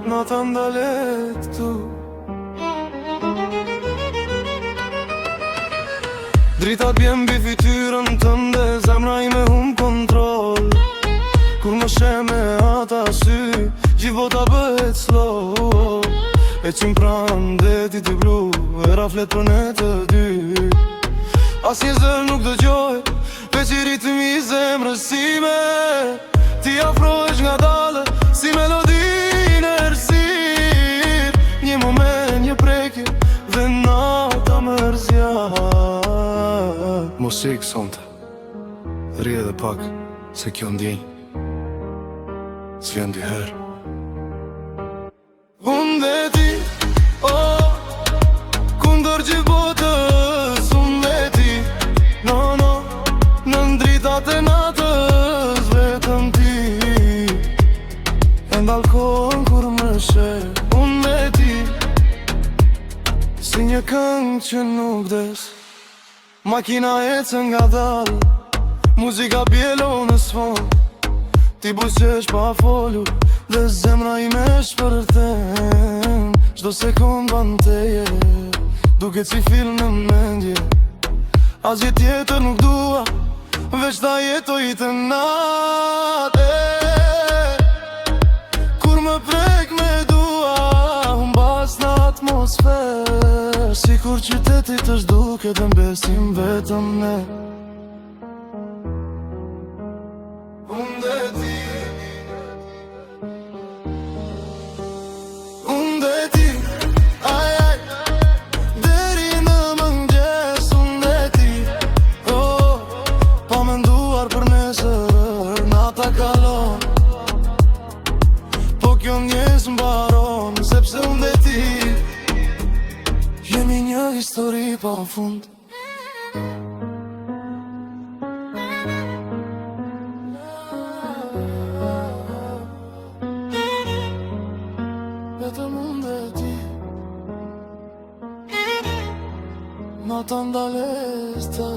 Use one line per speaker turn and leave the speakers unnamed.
na ta ndalet këtu. Dritat bjen mbi fytyrën tënde, zemra ime hum kontroll. Kur më she me ata sy, gjithë bota bëhet slow. E qim pranë deti të blu, e raflet për ne të dy. Asnjë zër nuk dëgjoj, veç i ritmi i zemrës time. Ti afrohesh ngadalë, si melodi në errësirë. Një moment, një prekje, dhe nata më zjarr. Mos ik sonte, rri edhe pak, se kjo ndjenjë s'vjen dy herë. Unë dhe ti, oh, kundër gjithë botës. Unë dhe ti, no, no, në ndritat e natës. Vetëm ti e ndal kohën kur më she. Unë dhe ti, si një këngë që nuk des. Makina ecën ngadalë, muzika bjelo në sfond. Ti buzëqesh pa folur, dhe zemra ime shpërten. Çdo sekund ban teje, duket si film në mendje. Asgjë tjetër nuk dua, veç ta jetoj të natë. Kur më prek me dua, humbas në atmosferë. Sikur qytetit është duke dhe mbesim vetëm ne. Unë dhe ti, unë dhe ti, aj, aj, deri në mëngjes. Unë dhe ti, oh, pa menduar për nesër, nata kalon. Po kjo njes mbaron, sepse unë dhe ti jemi një histori pa fund. Vetëm unë dhe ti, na ta ndales të